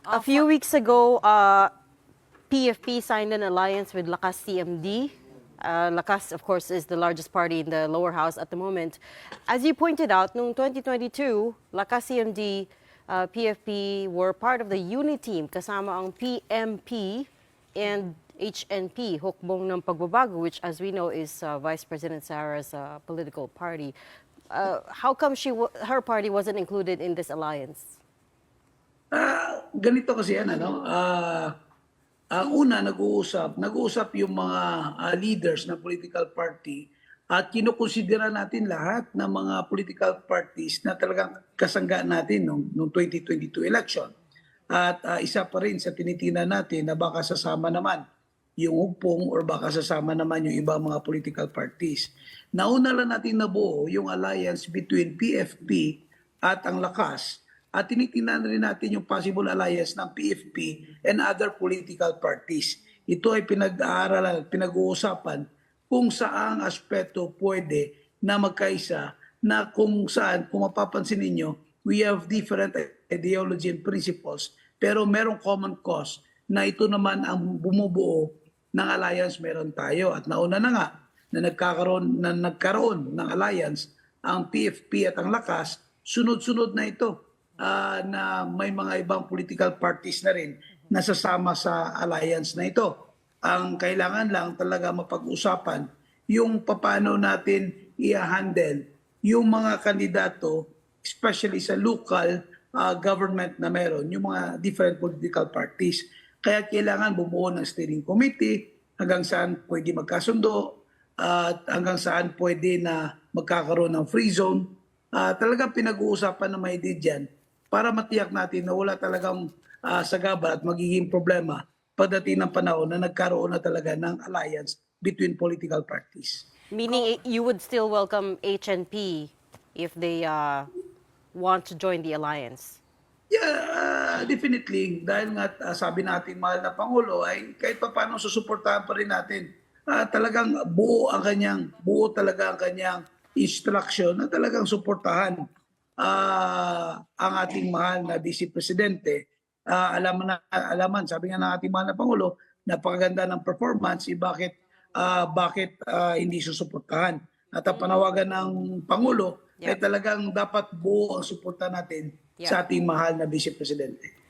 A few weeks ago, PFP signed an alliance with Lakas CMD. Lakas, of course, is the largest party in the lower house at the moment. As you pointed out, noong 2022, Lakas CMD, PFP were part of the UNI team kasama ang PMP and HNP, Hukbong ng Pagbabago, which as we know is Vice President Sara's political party. How come her party wasn't included in this alliance? Ganito kasi yan, ano, una nag-uusap yung mga leaders ng political party at kinukonsidera natin lahat ng mga political parties na talagang kasangga natin nung 2022 election. At isa pa rin sa tinitingnan natin na baka sasama naman yung Hugpong or baka sasama naman yung ibang mga political parties. Nauna lang natin nabuo yung alliance between PFP at ang Lakas. At tinitingnan rin natin yung possible alliance ng PFP and other political parties. Ito ay pinag-aaralan, pinag-uusapan kung saang aspeto pwede na magkaisa na kung saan, kung mapapansin ninyo, we have different ideology and principles pero merong common cause na ito naman ang bumubuo ng alliance meron tayo. At nauna na nga na nagkaroon ng alliance ang PFP at ang Lakas, sunod-sunod na ito. Na may mga ibang political parties na rin na sasama sa alliance na ito. Ang kailangan lang talaga mapag-usapan yung paano natin i-handle yung mga kandidato, especially sa local government na meron, yung mga different political parties. Kaya kailangan bumuo ng steering committee hanggang saan pwede magkasundo at hanggang saan pwede na magkakaroon ng free zone. Talagang pinag-uusapan na may dyan para matiyak natin na wala talagang sagabal at magiging problema pagdating ng panahon na nagkaroon na talaga ng alliance between political parties. Meaning you would still welcome HNP if they want to join the alliance? Yeah, definitely. Dahil nga sabi natin mahal na Pangulo ay kahit pa paano susuportahan pa rin natin. Talagang buo talaga ang kanyang instruction na talagang suportahan ang ating mahal na Vice Presidente. Alaman, sabi nga ng ating mahal na Pangulo, napakaganda ng performance, bakit hindi susuportahan. At ang panawagan ng Pangulo ay talagang dapat buo ang suporta natin sa ating mahal na Vice Presidente.